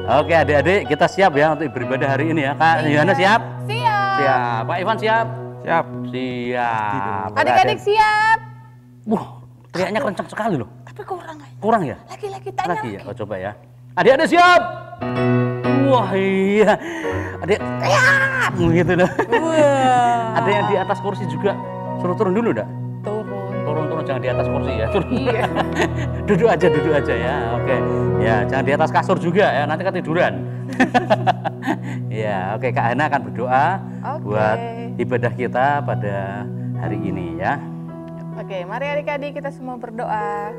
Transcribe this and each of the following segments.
Oke adik-adik, kita siap ya untuk beribadah hari ini ya. Kak Yohana siap? Siap. Siap. Pak Ivan siap? Siap. Siap. Adik-adik siap. Wah, teriaknya kencang sekali loh. Tapi kurang aja. Kurang ya? Lagi tanya Lagi ya? Oh coba ya. Adik-adik siap? Wah iya. Adik, kayak gitu loh. Wah. Ada yang di atas kursi juga. Suruh turun dulu dah. Turun jangan di atas kursi ya. Turun. Iya. duduk aja ya. Oke. Ya, jangan di atas kasur juga ya. Nanti ketiduran. Ya, oke Kak Hana akan berdoa buat ibadah kita pada hari ini ya. Oke, mari adik-adik kita semua berdoa.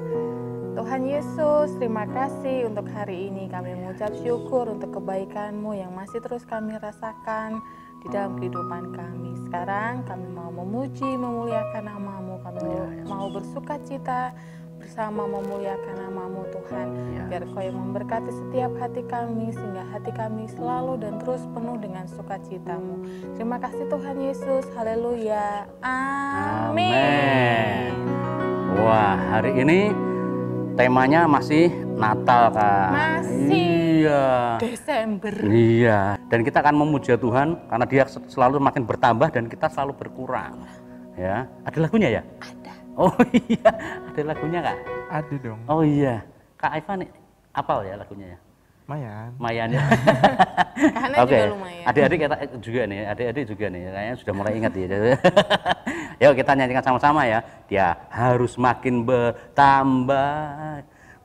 Tuhan Yesus, terima kasih untuk hari ini. Kami mengucap syukur untuk kebaikan-Mu yang masih terus kami rasakan di dalam kehidupan kami. Sekarang kami mau memuji, memuliakan nama-Mu. Kami mau bersuka cita bersama memuliakan nama-Mu Tuhan. Biar Kau yang memberkati setiap hati kami, sehingga hati kami selalu dan terus penuh dengan sukacita-Mu. Terima kasih Tuhan Yesus. Haleluya. Amin. Wah, hari ini temanya masih Natal, Kak. Masih. Iya. Desember. Iya. Dan kita akan memuja Tuhan karena Dia selalu makin bertambah dan kita selalu berkurang. Ya. Ada lagunya ya? Ada. Oh iya. Ada lagunya, Kak? Ada dong. Oh iya. Kak Ivan apal ya lagunya ya? Mayan ya. Karena Oke. juga lumayan. Adik-adik juga nih, kayaknya sudah mulai ingat ya. Yuk kita nyanyikan sama-sama ya. Dia harus makin bertambah,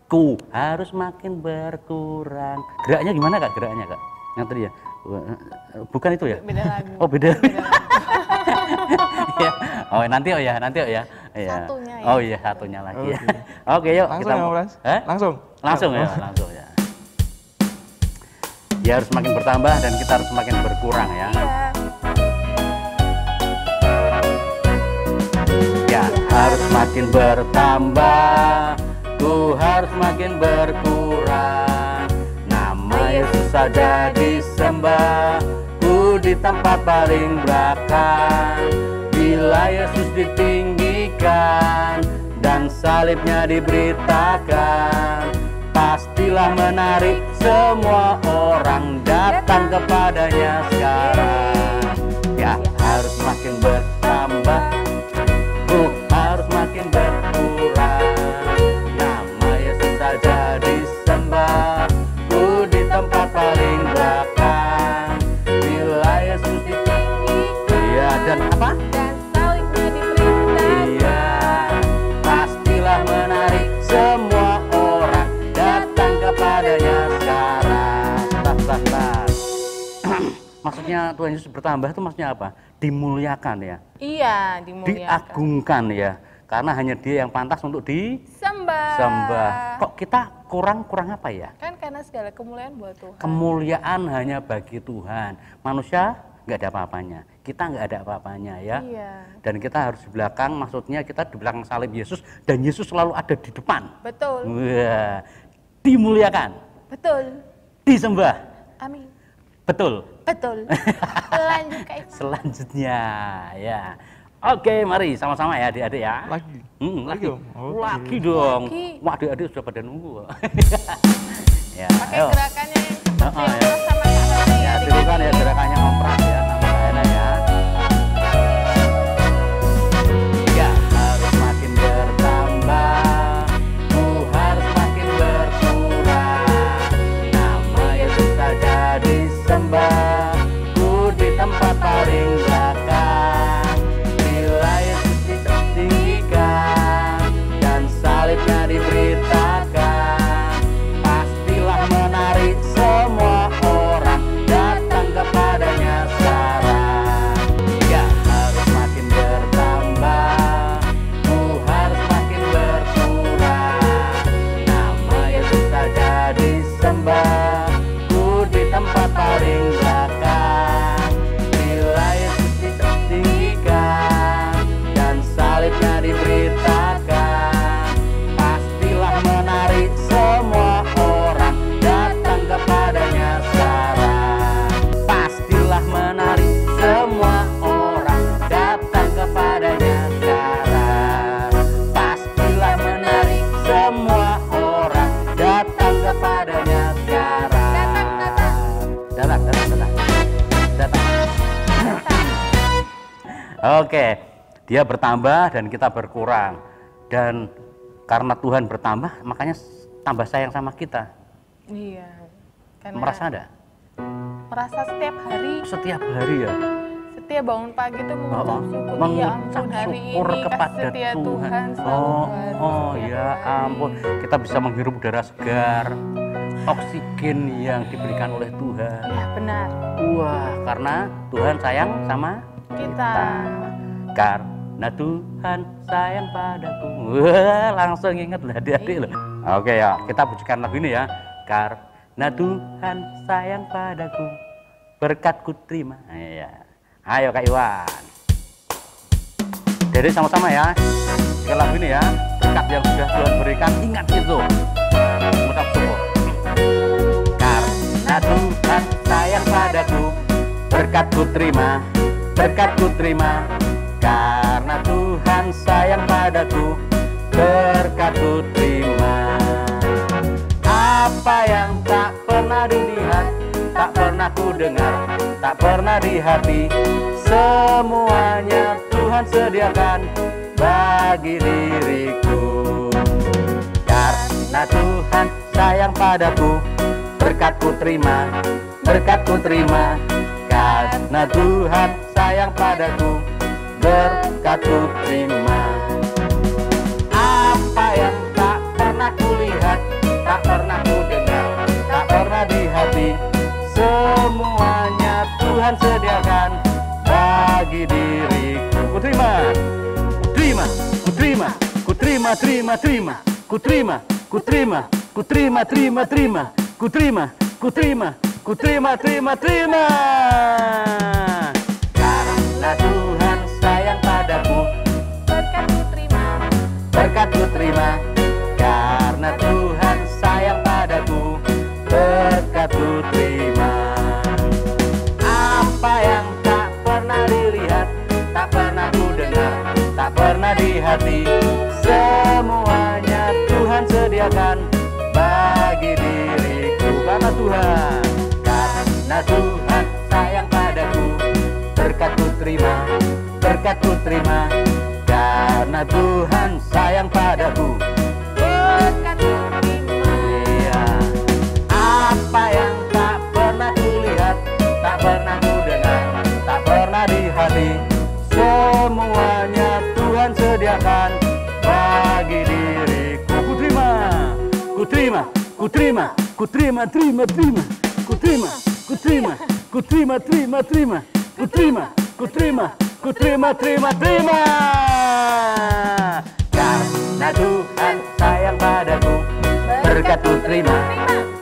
ku harus makin berkurang. Geraknya gimana Kak? Geraknya Kak? Yang tadi ya? Bukan itu ya? Beda lagu. Oh beda. Beda lagu. Ya. Oh nanti ya. Iya. Satunya ya. Oh iya satunya lagi ya. Oke yuk Langsung kita. ya Mas? Langsung ya. Dia harus makin bertambah dan kita harus semakin berkurang ya. Iya. Ya harus makin bertambah, ku harus makin berkurang. Nama Yesus saja disembah, ku di tempat paling belakang. Bila Yesus ditinggikan dan salibnya diberitakan, pastilah menarik semua orang datang kepadanya sekarang. Ya harus makin bertambah, ku harus makin berkurang. Nama Yesus saja disembah, ku di tempat paling belakang. Bila Yesus ditinggikan, iya dan apa? Dan salibnya diberitakan. Iya, pastilah menarik semua orang datang kepadanya sekarang. Bentar. Maksudnya Tuhan Yesus bertambah itu maksudnya apa? Dimuliakan ya. Iya, dimuliakan. Diagungkan ya. Karena hanya Dia yang pantas untuk Sembah. disembah. Kok kita kurang apa ya? Kan karena segala kemuliaan buat Tuhan. Kemuliaan hanya bagi Tuhan. Manusia nggak ada apa-apanya. Kita nggak ada apa-apanya ya. Iya. Dan kita harus di belakang, maksudnya kita di belakang salib Yesus dan Yesus selalu ada di depan. Betul. Wah, dimuliakan, Betul. disembah. Amin. Betul. Lanjut Kak Ivan. Selanjutnya ya. Oke, mari sama-sama ya adik-adik ya. Lagi. Lagi. dong? Oke. Lagi dong. Lagi. Wah, adik-adik sudah pada nunggu. Ya, Pakai ayo. gerakannya yang seperti Oh, yang ya. sama Kak Hana Ya, ya. silakan ya gerakannya ngomprak ya sama Kak Hana ya. Ya, harus makin bertambah, ku harus makin berkurang. Nama Yesus saja disembah, ku di tempat paling belakang. Bila Yesus ditinggikan dan salibnya diberitakan, pastilah menarik semua orang Oke, dia bertambah dan kita berkurang. Dan karena Tuhan bertambah, makanya tambah sayang sama kita. Iya. Karena Merasa enggak? merasa setiap hari, Setiap hari ya. setiap bangun pagi tuh mengucap syukur. Ya Mengucap ampun, hari syukur ini kepada kasih setia Tuhan. Tuhan selalu baru Oh setiap ya hari. ampun, kita bisa menghirup udara segar, oksigen yang diberikan oleh Tuhan. Ya benar. Wah, karena Tuhan sayang sama Kita. karena Tuhan sayang padaku. Wah, langsung ingat lah adik-adik loh. Oke ya, kita pujikan lagu ini ya. Karena Tuhan sayang padaku, berkatku terima. Iya. Ayo Kak Iwan. Jadi sama-sama ya. Pujikan lagu ini ya. Berkat yang sudah Tuhan berikan, ingat itu. Mengucap syukur. Karena Tuhan sayang padaku, berkatku terima, berkatku terima. Karena Tuhan sayang padaku, berkatku terima. Apa yang tak pernah dilihat, tak pernah ku dengar, tak pernah di hati, semuanya Tuhan sediakan bagi diriku. Karena Tuhan sayang padaku, berkatku terima, berkatku terima. Karena Tuhan sayang padaku, berkatku terima. Apa yang tak pernah kulihat, tak pernah ku dengar, tak pernah di hati, semuanya Tuhan sediakan bagi diriku. Ku terima, ku terima, ku terima, ku terima, terima, terima, ku terima, ku terima, ku terima, terima, terima, ku terima, ku terima, ku terima, terima, terima. Karena Tuhan sayang padaku, Berkatku terima. berkatku terima. Karena Tuhan sayang padaku, berkatku terima. Apa yang tak pernah dilihat, tak pernah ku dengar, tak pernah di hati, semuanya Tuhan sediakan bagi diriku. Karena Tuhan sayang padaku, berkatku terima, berkatku terima. Karena Tuhan sayang padaku, Berkatku terima. iya. Apa yang tak pernah kulihat, tak pernah ku dengar, tak pernah di hati, semuanya Tuhan sediakan bagi diriku. Ku terima, ku terima, ku terima, ku terima, terima, terima, ku terima, ku terima, ku terima, terima, terima, ku terima, ku terima, ku terima, terima, terima. Karena Tuhan sayang padaku, berkatku terima,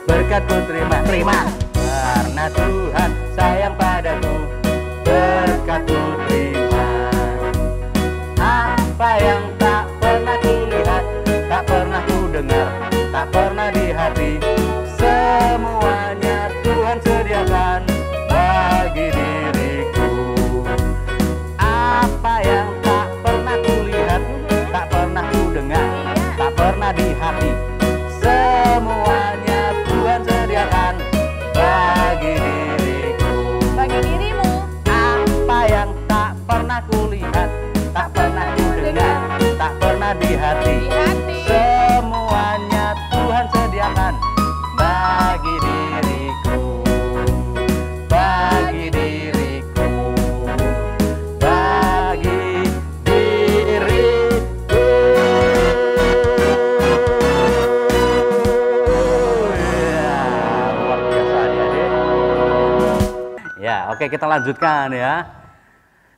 berkatku terima, terima. Karena Tuhan sayang padaku, berkatku terima. Apa yang tak pernah kulihat, tak pernah ku dengar, tak pernah di hati, semuanya Tuhan sediakan bagi diriku. Apa yang tak pernah kulihat, tak pernah ku dengar, tak pernah di hati, semuanya Tuhan sediakan bagi diriku. Bagi dirimu. Apa yang tak pernah kulihat, tak pernah ku dengar, tak pernah di hati, Di hati. semuanya Tuhan sediakan bagi diriku, bagi diriku, bagi diriku. Ya, luar biasa adik-adik. Ya, oke kita lanjutkan ya.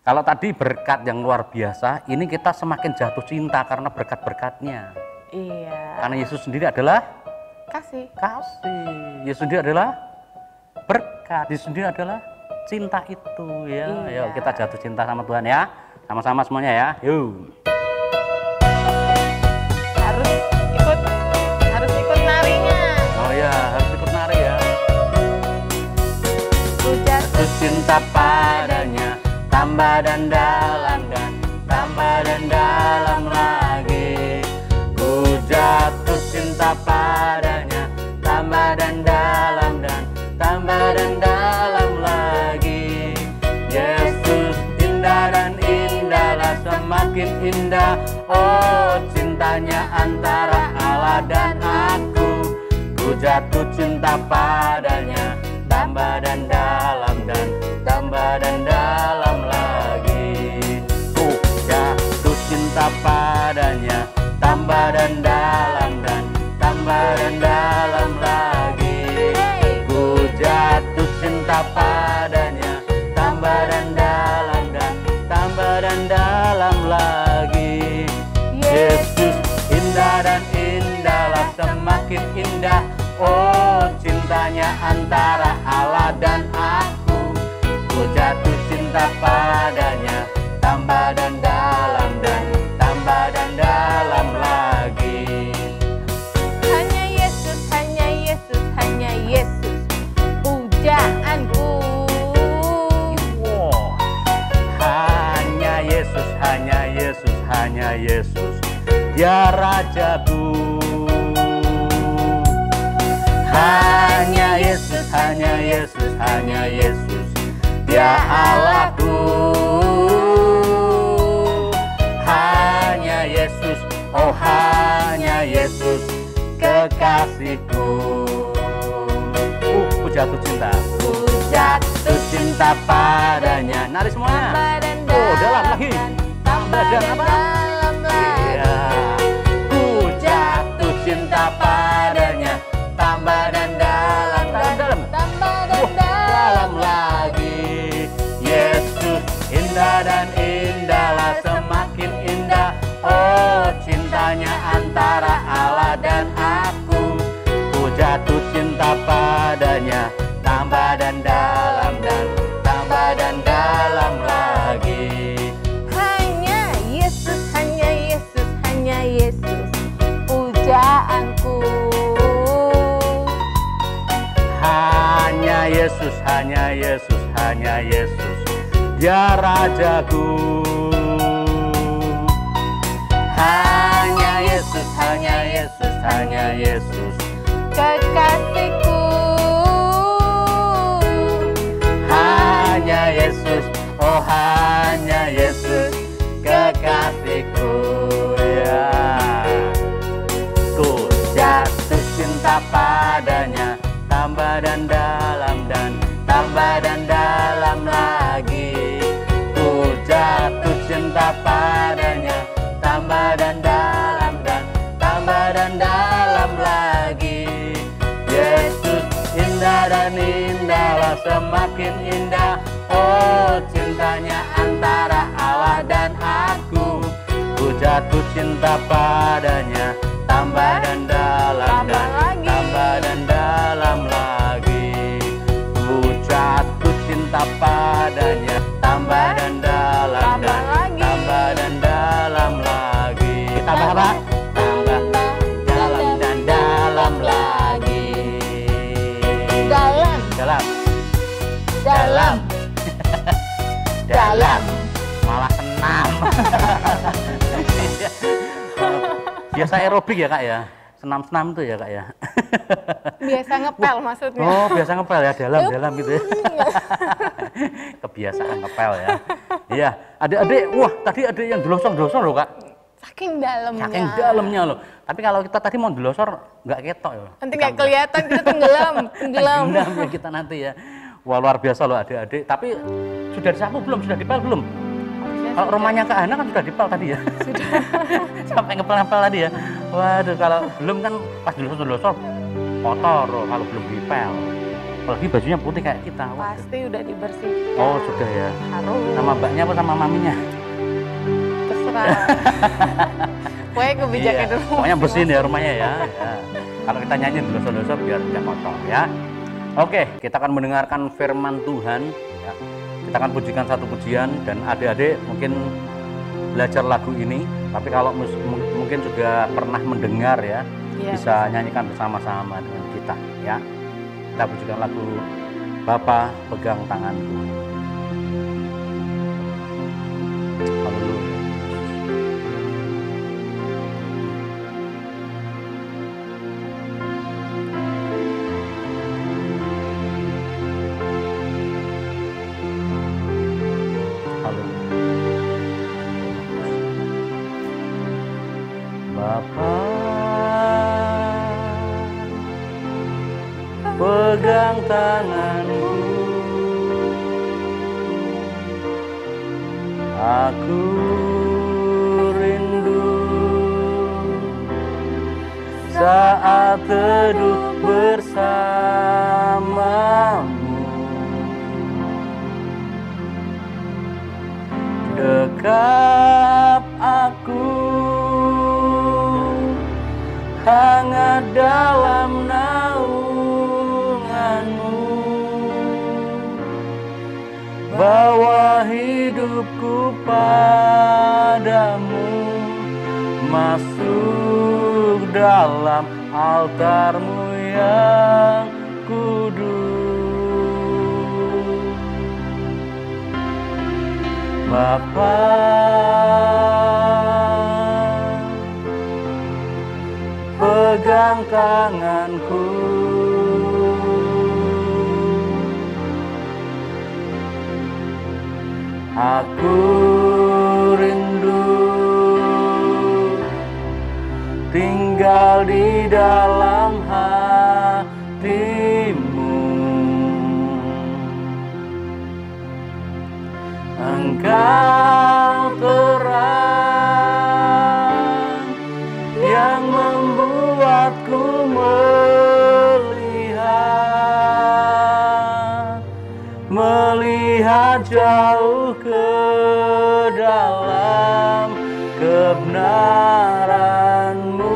Kalau tadi berkat yang luar biasa, ini kita semakin jatuh cinta karena berkat-berkatnya. Iya. Karena Yesus sendiri adalah Kasih. kasih. Yesus sendiri adalah berkat. Yesus sendiri adalah cinta itu ya. Iya. Ayo kita jatuh cinta sama Tuhan ya. Sama-sama semuanya ya. Yuk. Harus ikut narinya. Oh ya, harus ikut nari ya. Ku jatuh Cinta padanya, tambah dan dalam dan tambah dan dalam lagi. Ku jatuh cinta padanya, tambah dan dalam dan tambah dan dalam lagi. Yesus indah dan indah. cintanya antara Allah dan aku. Ku jatuh cinta padanya, tambah dan dalam dan tambah dan dalam lagi. Ku jatuh cinta padanya, tambah dan dalam dan tambah dan dalam lagi. Ku jatuh cinta padanya, tambah dan dalam dan tambah dan dalam lagi. Yesus indah dan indahlah, semakin indah. Oh, cintanya antara Allah dan aku. Ku jatuh cinta padanya, tambah dan dalam dan tambah dan dalam lagi. Hanya Yesus, hanya Yesus, hanya Yesus, pujaanku. Wow. Hanya Yesus, hanya Yesus, hanya Yesus, Dia Rajaku. Hanya Yesus, hanya Yesus, hanya Yesus, Dia Allahku. Hanya Yesus, oh hanya Yesus, kekasihku. Ku jatuh cinta, Ku jatuh cinta padanya. Nari semuanya. tambah dan Oh, dalam lagi. tambah dan dan apa? dalam lagi. Iya. Ku jatuh cinta padanya, tambah dan dalam, dalam. Tambah dan Dalam lagi. Yesus indah dan indahlah, semakin indah. Oh, cintanya antara Allah dan aku. Ku jatuh cinta padanya, tambah dan dalam dan tambah dan dalam lagi. Hanya Yesus, hanya Yesus, hanya Yesus, pujaanku. Hanya Yesus, hanya Yesus, hanya Yesus, Dia Rajaku. Hanya Yesus, hanya Yesus, hanya Yesus, Kekasihku. hanya Yesus, oh hanya Yesus, kekasihku. Ya, ku jatuh cinta padanya, tambah dan dalam dan tambah dan dalam lagi. Ku jatuh cinta padanya, tambah dan dalam dan tambah dan dalam lagi. Yesus indah dan indahlah, semakin indah. Oh, cintanya antara Allah dan aku. Ku jatuh cinta padanya, tambah dan dalam dan tambah dan dalam lagi. Ku jatuh cinta padanya, tambah dan dalam dan tambah dan dalam lagi. Tambah apa? Tambah dalam dan dalam lagi. Dalam, Dalam, dalam, dalam. malah senam. Biasa aerobik ya kak ya, senam-senam itu ya kak ya. Biasa ngepel maksudnya. Oh, biasa ngepel ya, dalam gitu ya. Kebiasaan ngepel ya. Iya, adik-adik, wah tadi ada yang delosor-delosor loh kak. Saking dalamnya. Saking dalamnya loh. Tapi kalau kita tadi mau delosor nggak ketok ya. Nanti nggak kelihatan, kita tenggelam, tenggelam. Tenggelam ya kita nanti ya. Wah luar biasa loh adik-adik. Tapi sudah disapu belum? Sudah dipel belum? Kalau rumahnya Kak Hana kan sudah dipel tadi ya. Sudah. Sampai ngepel-ngepel tadi ya. Waduh, kalau belum kan pas delosor-delosor kotor loh kalau belum dipel. Apalagi bajunya putih kayak kita. Waduh. Pasti udah dibersihkan. Oh sudah ya. Harus. Sama mbaknya apa sama maminya? Terserah. Pokoknya kebijakan Iya, dulu. pokoknya bersihin ya rumahnya ya. Ya. Kalau kita nyanyi delosor-delosor biar tidak kotor ya. Oke, kita akan mendengarkan firman Tuhan. Ya. Kita akan pujikan satu pujian dan adik-adik mungkin belajar lagu ini. Tapi kalau mungkin sudah pernah mendengar ya, Iya. bisa nyanyikan bersama-sama dengan kita ya. Kita pujikan lagu Bapa Pegang Tanganku. Haleluya. Bapa pegang tanganku. Aku rindu saat teduh bersamamu, dekap aku hangat dalam naunganmu, bawa hidupku padamu, masuk dalam altarmu yang kudus. Bapa, pegang tanganku, aku rindu tinggal di dalam hatimu. Engkau terang yang membuatku melihat jauh ke dalam kebenaran-Mu,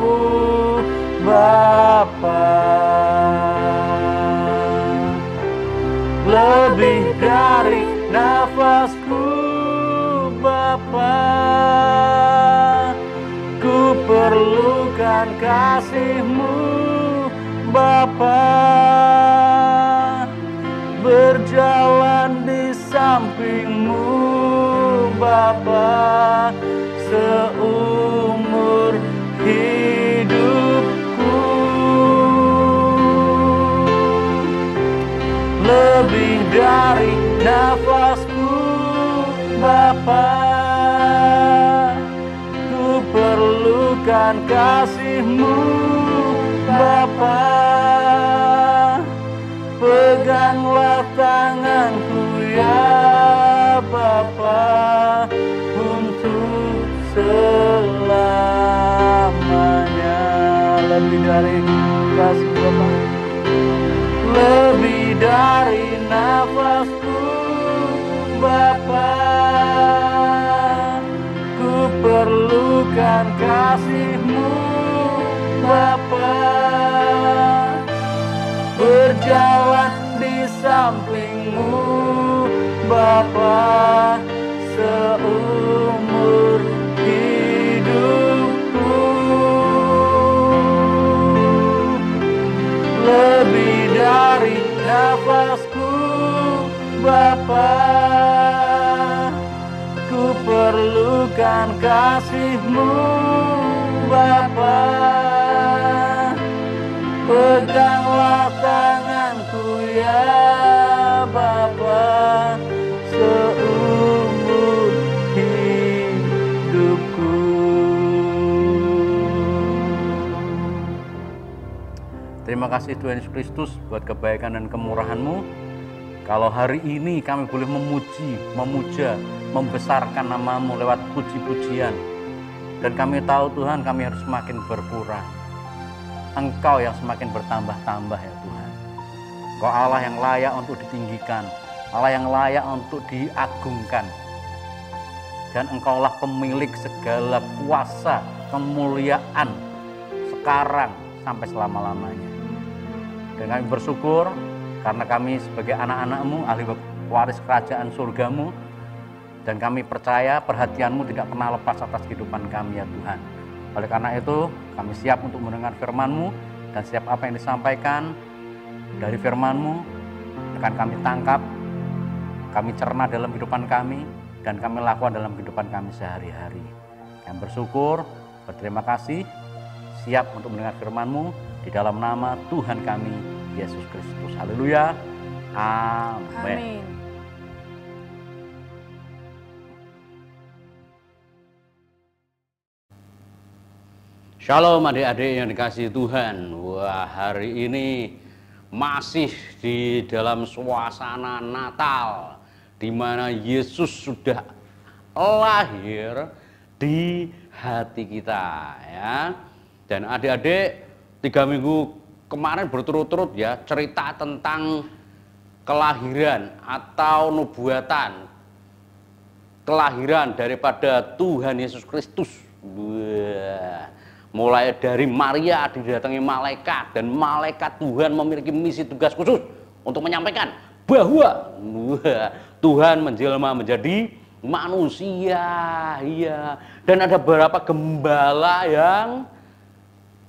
Bapa. Lebih dari nafasku, Bapa, ku perlukan kasih-Mu, Bapa. Berjalan di samping-Mu, Bapa, seumur hidupku. Lebih dari nafasku, Bapa, ku perlukan kasih-Mu, Bapa. Peganglah tanganku ya Bapa, untuk selamanya. Lebih dari kasih Bapa, lebih dari nafasku, Bapa, ku perlukan kasih-Mu, Bapa. Berjalan di samping-Mu, Bapa, seumur hidupku. Lebih dari nafasku, Bapa, ku perlukan kasih-Mu, Bapa. Peganglah tanganku ya Bapa, seumur hidupku. Terima kasih Tuhan Yesus Kristus buat kebaikan dan kemurahan-Mu. Kalau hari ini kami boleh memuji, memuja, membesarkan nama-Mu lewat puji-pujian. Dan kami tahu Tuhan, kami harus semakin berkurang. Engkau yang semakin bertambah-tambah ya Tuhan. Engkau Allah yang layak untuk ditinggikan, Allah yang layak untuk diagungkan. Dan Engkaulah pemilik segala kuasa, kemuliaan sekarang sampai selama-lamanya. Dan kami bersyukur karena kami sebagai anak-anak-Mu, ahli waris kerajaan surga-Mu. Dan kami percaya perhatian-Mu tidak pernah lepas atas kehidupan kami ya Tuhan. Oleh karena itu, kami siap untuk mendengar firman-Mu, dan setiap apa yang disampaikan dari firman-Mu akan kami tangkap, kami cerna dalam kehidupan kami, dan kami lakukan dalam kehidupan kami sehari-hari. Kami bersyukur, berterima kasih, siap untuk mendengar firman-Mu di dalam nama Tuhan kami, Yesus Kristus. Haleluya. Amin. Amin. Shalom adik-adik yang dikasihi Tuhan. Wah, hari ini masih di dalam suasana Natal, di mana Yesus sudah lahir di hati kita, ya. Dan adik-adik, 3 minggu kemarin berturut-turut ya cerita tentang kelahiran atau nubuatan kelahiran daripada Tuhan Yesus Kristus. Mulai dari Maria didatangi malaikat, dan malaikat Tuhan memiliki misi tugas khusus untuk menyampaikan bahwa Tuhan menjelma menjadi manusia, ya. Dan ada beberapa gembala yang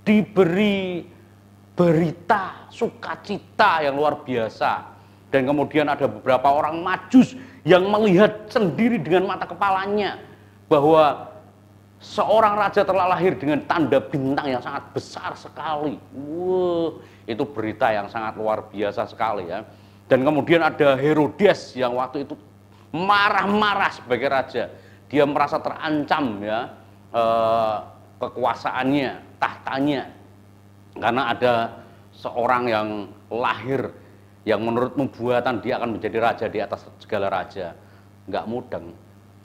diberi berita sukacita yang luar biasa. Dan kemudian ada beberapa orang Majus yang melihat sendiri dengan mata kepalanya bahwa seorang raja telah lahir dengan tanda bintang yang sangat besar sekali. Itu berita yang sangat luar biasa sekali, ya. Dan kemudian ada Herodes yang waktu itu marah-marah sebagai raja. Dia merasa terancam, ya, kekuasaannya, tahtanya, karena ada seorang yang lahir yang menurut nubuatan dia akan menjadi raja di atas segala raja. Nggak mudeng,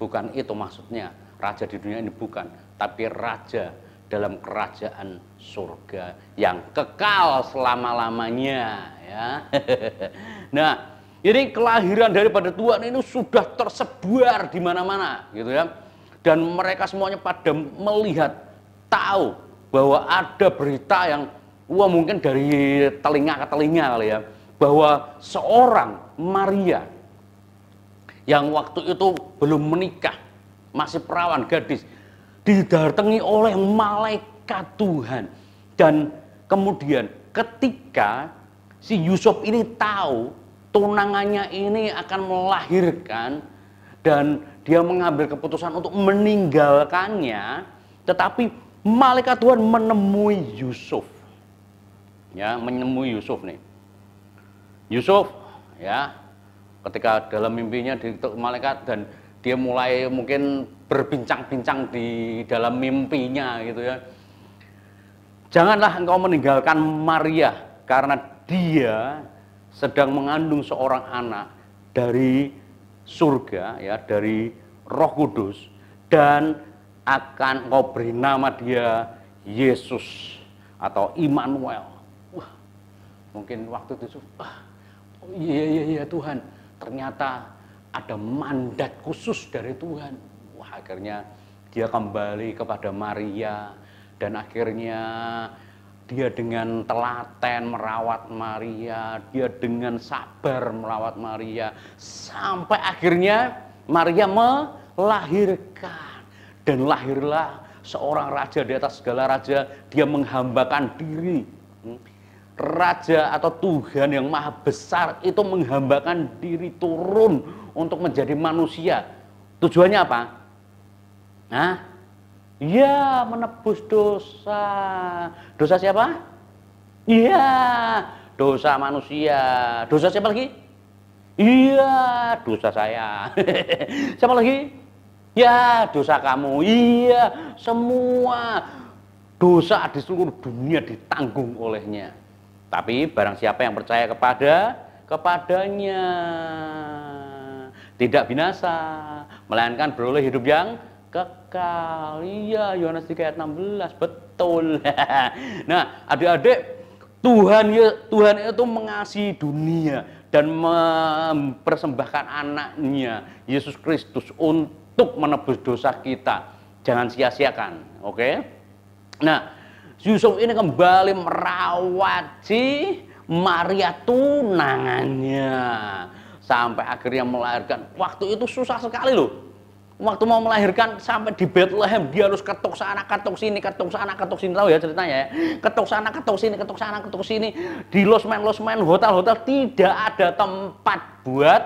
bukan itu maksudnya. Raja di dunia ini bukan, tapi raja dalam kerajaan surga yang kekal selama-lamanya, ya. Nah, ini kelahiran daripada Tuhan ini sudah tersebar di mana-mana, gitu ya. Dan mereka semuanya pada melihat, tahu bahwa ada berita yang mungkin dari telinga ke telinga kali, ya, bahwa seorang Maria yang waktu itu belum menikah, masih perawan gadis, didatangi oleh malaikat Tuhan. Dan kemudian ketika si Yusuf ini tahu tunangannya ini akan melahirkan, dan dia mengambil keputusan untuk meninggalkannya, tetapi malaikat Tuhan menemui Yusuf, ya, menemui Yusuf nih. Yusuf, ya, ketika dalam mimpinya diketuk malaikat, dan dia mulai mungkin berbincang-bincang di dalam mimpinya, gitu ya. Janganlah engkau meninggalkan Maria, karena dia sedang mengandung seorang anak dari surga, ya, dari Roh Kudus, dan akan engkau beri nama dia Yesus atau Immanuel. Wah, mungkin waktu itu iya Tuhan, ternyata ada mandat khusus dari Tuhan. Wah, akhirnya dia kembali kepada Maria, dan akhirnya dia dengan telaten merawat Maria, dia dengan sabar merawat Maria, sampai akhirnya Maria melahirkan, dan lahirlah seorang raja di atas segala raja. Dia menghambakan diri. Raja atau Tuhan yang maha besar itu menghambakan diri turun untuk menjadi manusia. Tujuannya apa? Nah, ya, menebus dosa. Dosa siapa? Iya, dosa manusia. Dosa siapa lagi? Iya, dosa saya. Siapa lagi? Ya, dosa kamu. Iya, semua dosa di seluruh dunia ditanggung olehnya. Tapi barang siapa yang percaya kepadanya tidak binasa, melainkan beroleh hidup yang kekal. Iya, Yohanes 3 ayat 16, betul. Nah, adik-adik, Tuhan itu mengasihi dunia dan mempersembahkan anaknya Yesus Kristus untuk menebus dosa kita. Jangan sia-siakan, oke? Nah, Yusuf ini kembali merawat si Maria tunangannya sampai akhirnya melahirkan. Waktu itu susah sekali loh. Waktu mau melahirkan sampai di Bethlehem, dia harus ketuk sana, ketuk sini, ketuk sana, ketuk sini. Tahu ya ceritanya ya? Ketuk sana, ketuk sini, ketuk sana, ketuk sini. Di losmen, hotel-hotel tidak ada tempat buat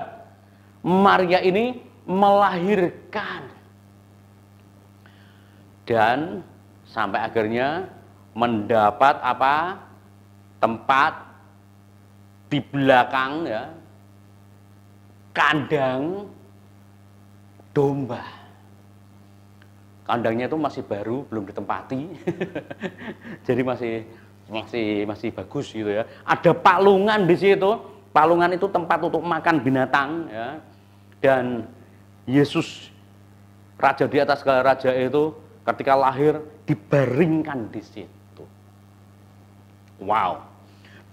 Maria ini melahirkan. Dan sampai akhirnya mendapat apa? Tempat di belakang, ya, kandang domba. Kandangnya itu masih baru, belum ditempati. Jadi masih masih bagus gitu ya. Ada palungan di situ. Palungan itu tempat untuk makan binatang ya. Dan Yesus raja di atas segala raja itu ketika lahir dibaringkan di situ. Wow.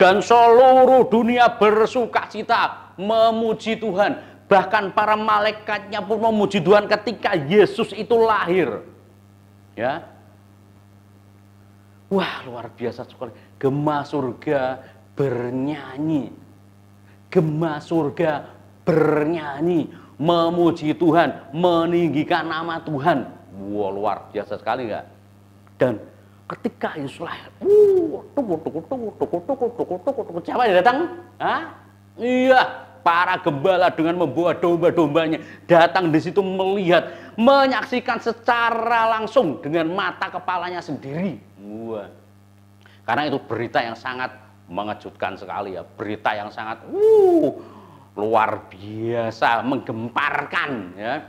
Dan seluruh dunia bersukacita memuji Tuhan. Bahkan para malaikatnya pun memuji Tuhan ketika Yesus itu lahir. Ya. Wah, luar biasa sekali. Gema surga bernyanyi. Gema surga bernyanyi, memuji Tuhan, meninggikan nama Tuhan. Wah, luar biasa sekali enggak? Dan ketika Yesus lahir, siapa yang datang? Hah? Iya, para gembala dengan membawa domba-dombanya datang di situ melihat, menyaksikan secara langsung dengan mata kepalanya sendiri. Wah. Karena itu berita yang sangat mengejutkan sekali ya, berita yang sangat luar biasa, menggemparkan ya.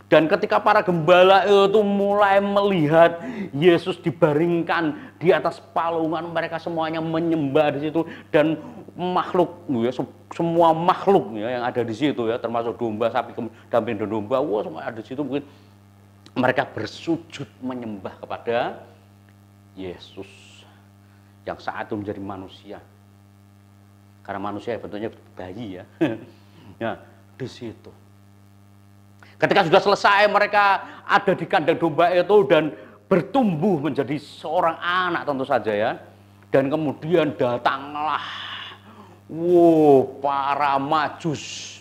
Dan ketika para gembala itu mulai melihat Yesus dibaringkan di atas palungan, mereka semuanya menyembah di situ. Dan makhluk ya, semua makhluk ya, yang ada di situ ya, termasuk domba, sapi, kambing dan domba, wah semua ada di situ. Mungkin mereka bersujud menyembah kepada Yesus yang saat itu menjadi manusia. Karena manusia bentuknya bayi ya. Ya, di situ. Ketika sudah selesai, mereka ada di kandang domba itu dan bertumbuh menjadi seorang anak tentu saja ya. Dan kemudian datanglah para majus.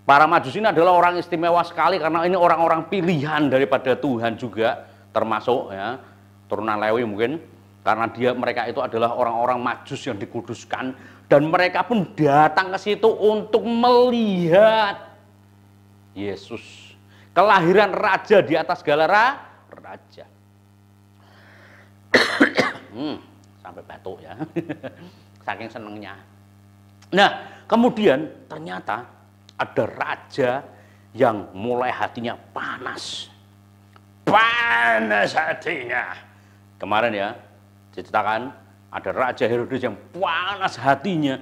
Para majus ini adalah orang istimewa sekali karena ini orang-orang pilihan daripada Tuhan juga, termasuk ya turunan Lewi mungkin, karena mereka itu adalah orang-orang majus yang dikuduskan. Dan mereka pun datang ke situ untuk melihat Yesus, kelahiran raja di atas segala raja. Sampai batuk ya, saking senengnya. Nah, kemudian ternyata ada raja yang mulai hatinya panas. Panas hatinya. Kemarin ya, diceritakan ada Raja Herodes yang panas hatinya.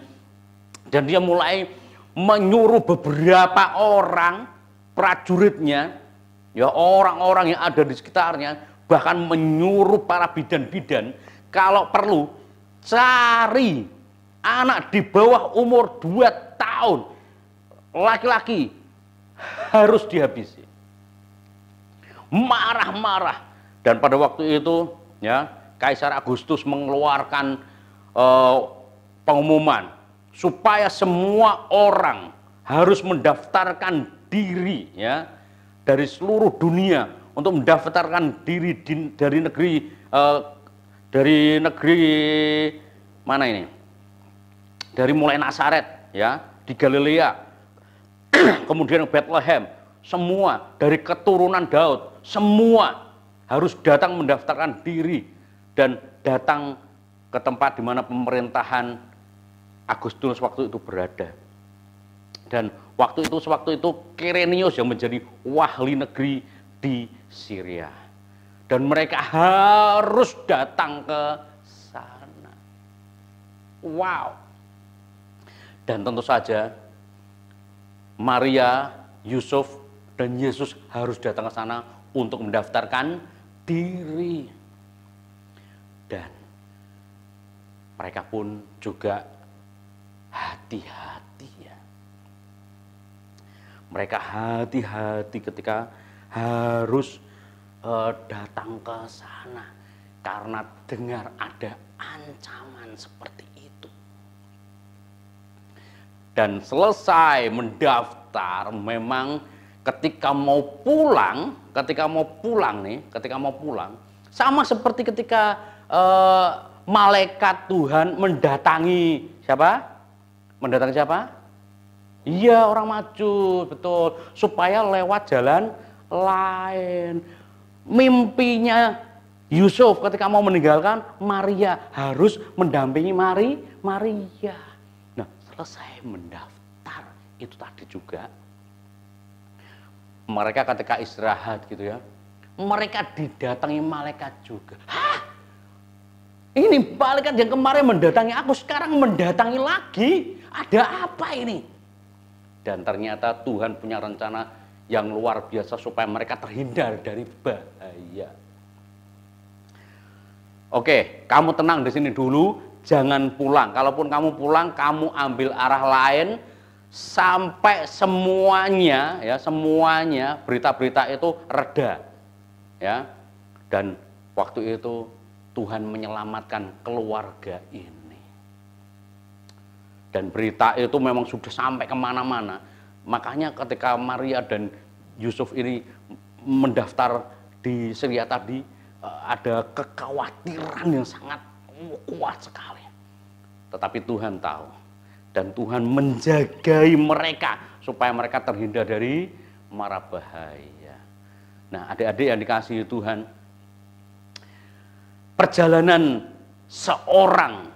Dan dia mulai menyuruh beberapa orang prajuritnya, ya orang-orang yang ada di sekitarnya, bahkan menyuruh para bidan-bidan, kalau perlu cari anak di bawah umur 2 tahun, laki-laki, harus dihabisi. Marah-marah. Dan pada waktu itu ya Kaisar Agustus mengeluarkan pengumuman supaya semua orang harus mendaftarkan diri ya dari seluruh dunia untuk mendaftarkan diri dari negeri mana ini? Dari mulai Nazaret ya di Galilea, kemudian Bethlehem, semua dari keturunan Daud, semua harus datang mendaftarkan diri dan datang ke tempat di mana pemerintahan Agustus waktu itu berada. Dan sewaktu itu Kirenius yang menjadi wali negeri di Syria. Dan mereka harus datang ke sana. Wow. Dan tentu saja Maria, Yusuf, dan Yesus harus datang ke sana untuk mendaftarkan diri. Dan mereka pun juga hati-hati ya. Mereka hati-hati ketika harus datang ke sana karena dengar ada ancaman seperti itu. Dan selesai mendaftar, memang ketika mau pulang sama seperti ketika malaikat Tuhan mendatangi siapa? Mendatangi siapa? Iya, orang Majus, betul. Supaya lewat jalan lain. Mimpinya Yusuf ketika mau meninggalkan Maria harus mendampingi Maria. Nah, selesai mendaftar itu tadi juga mereka ketika istirahat gitu ya, mereka didatangi malaikat juga. Hah? Ini malaikat yang kemarin mendatangi aku sekarang mendatangi lagi. Ada apa ini? Dan ternyata Tuhan punya rencana yang luar biasa supaya mereka terhindar dari bahaya. Oke, kamu tenang di sini dulu, jangan pulang. Kalaupun kamu pulang, kamu ambil arah lain sampai semuanya ya, semuanya berita-berita itu reda. Ya. Dan waktu itu Tuhan menyelamatkan keluarga ini. Dan berita itu memang sudah sampai kemana-mana. Makanya ketika Maria dan Yusuf ini mendaftar di Syria tadi, ada kekhawatiran yang sangat kuat sekali. Tetapi Tuhan tahu. Dan Tuhan menjagai mereka supaya mereka terhindar dari mara bahaya. Nah, adik-adik yang dikasihi Tuhan, perjalanan seorang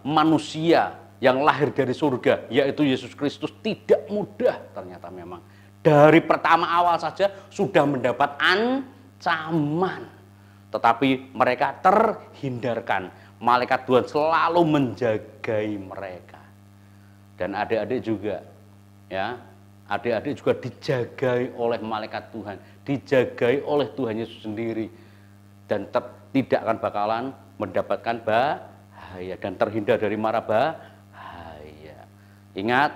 manusia yang lahir dari surga, yaitu Yesus Kristus, tidak mudah ternyata memang. Dari pertama awal saja sudah mendapat ancaman, tetapi mereka terhindarkan. Malaikat Tuhan selalu menjagai mereka. Dan adik-adik juga, ya, adik-adik juga dijagai oleh malaikat Tuhan, dijagai oleh Tuhan Yesus sendiri. Dan tidak akan bakalan mendapatkan bahaya dan terhindar dari mara bahaya. Ingat,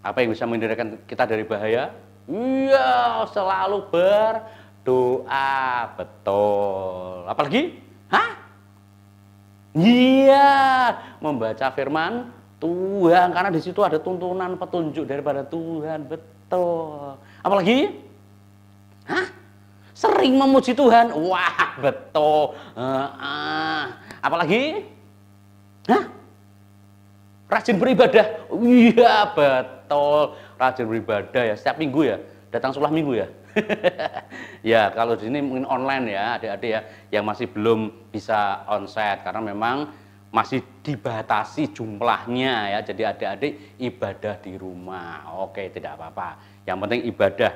apa yang bisa menghindarkan kita dari bahaya? Iya, selalu berdoa, betul. Apalagi? Hah? Iya, membaca firman Tuhan, karena di situ ada tuntunan petunjuk daripada Tuhan, betul. Apalagi? Hah? Sering memuji Tuhan. Wah, betul. Apalagi? Hah? Rajin beribadah. Iya, betul. Rajin beribadah ya, setiap minggu ya. Datang sekolah minggu ya. Ya, kalau di sini mungkin online ya, adik-adik ya, yang masih belum bisa onsite karena memang masih dibatasi jumlahnya ya. Jadi adik-adik ibadah di rumah. Oke, tidak apa-apa. Yang penting ibadah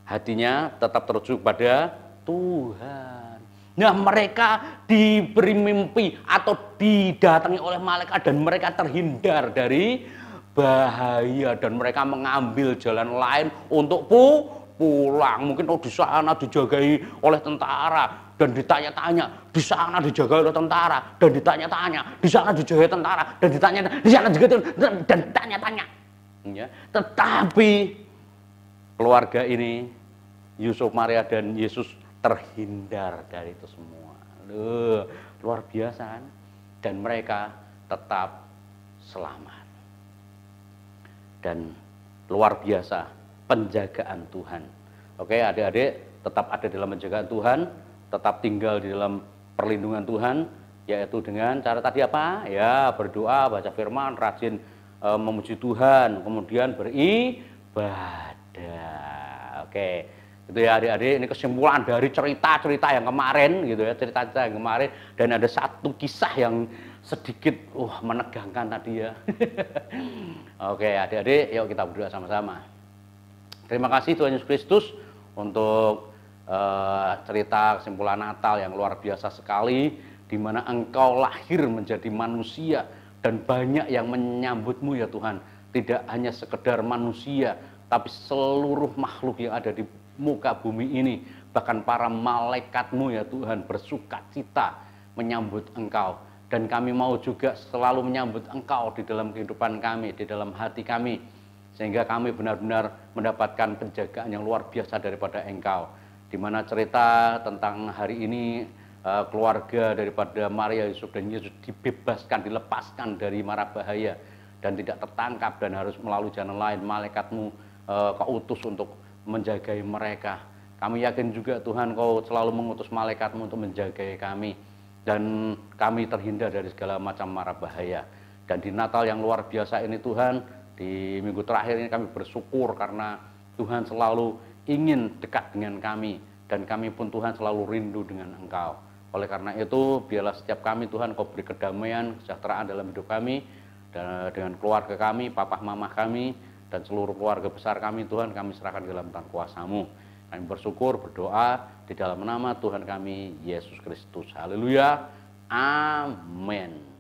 hatinya tetap tertuju pada Tuhan. Nah, mereka diberi mimpi atau didatangi oleh malaikat dan mereka terhindar dari bahaya dan mereka mengambil jalan lain untuk pulang. Mungkin di sana dijagai oleh tentara dan ditanya-tanya, di sana dijagai oleh tentara dan ditanya-tanya, di sana dijagai tentara dan ditanya, di sana juga dan ditanya-tanya. Ya, tetapi keluarga ini, Yusuf, Maria dan Yesus terhindar dari itu semua. Loh, luar biasa kan? Dan mereka tetap selamat. Dan luar biasa penjagaan Tuhan. Oke, adik-adik tetap ada dalam penjagaan Tuhan, tetap tinggal di dalam perlindungan Tuhan, yaitu dengan cara tadi apa? Ya, berdoa, baca firman, rajin memuji Tuhan, kemudian beribadah. Oke, itu ya adik-adik, ini kesimpulan dari cerita-cerita yang kemarin gitu ya, cerita-cerita yang kemarin, dan ada satu kisah yang sedikit menegangkan tadi ya. Oke, adik-adik, yuk kita berdoa sama-sama. Terima kasih Tuhan Yesus Kristus untuk cerita kesimpulan Natal yang luar biasa sekali, di mana Engkau lahir menjadi manusia dan banyak yang menyambutmu ya Tuhan. Tidak hanya sekedar manusia, tapi seluruh makhluk yang ada di muka bumi ini, bahkan para malaikatmu ya Tuhan, bersuka cita menyambut Engkau. Dan kami mau juga selalu menyambut Engkau di dalam kehidupan kami, di dalam hati kami, sehingga kami benar-benar mendapatkan penjagaan yang luar biasa daripada Engkau. Di mana cerita tentang hari ini, keluarga daripada Maria, Yusuf dan Yesus dibebaskan, dilepaskan dari mara bahaya dan tidak tertangkap dan harus melalui jalan lain. Malaikatmu Kau utus untuk menjagai mereka. Kami yakin juga Tuhan, Kau selalu mengutus malaikatmu untuk menjagai kami, dan kami terhindar dari segala macam mara bahaya. Dan di Natal yang luar biasa ini Tuhan, di minggu terakhir ini kami bersyukur karena Tuhan selalu ingin dekat dengan kami, dan kami pun Tuhan selalu rindu dengan Engkau. Oleh karena itu, biarlah setiap kami Tuhan Kau beri kedamaian, kesejahteraan dalam hidup kami, dan dengan keluarga kami, papa mama kami, dan seluruh keluarga besar kami Tuhan, kami serahkan dalam tangan kuasa-Mu. Kami bersyukur, berdoa di dalam nama Tuhan kami Yesus Kristus. Haleluya. Amin.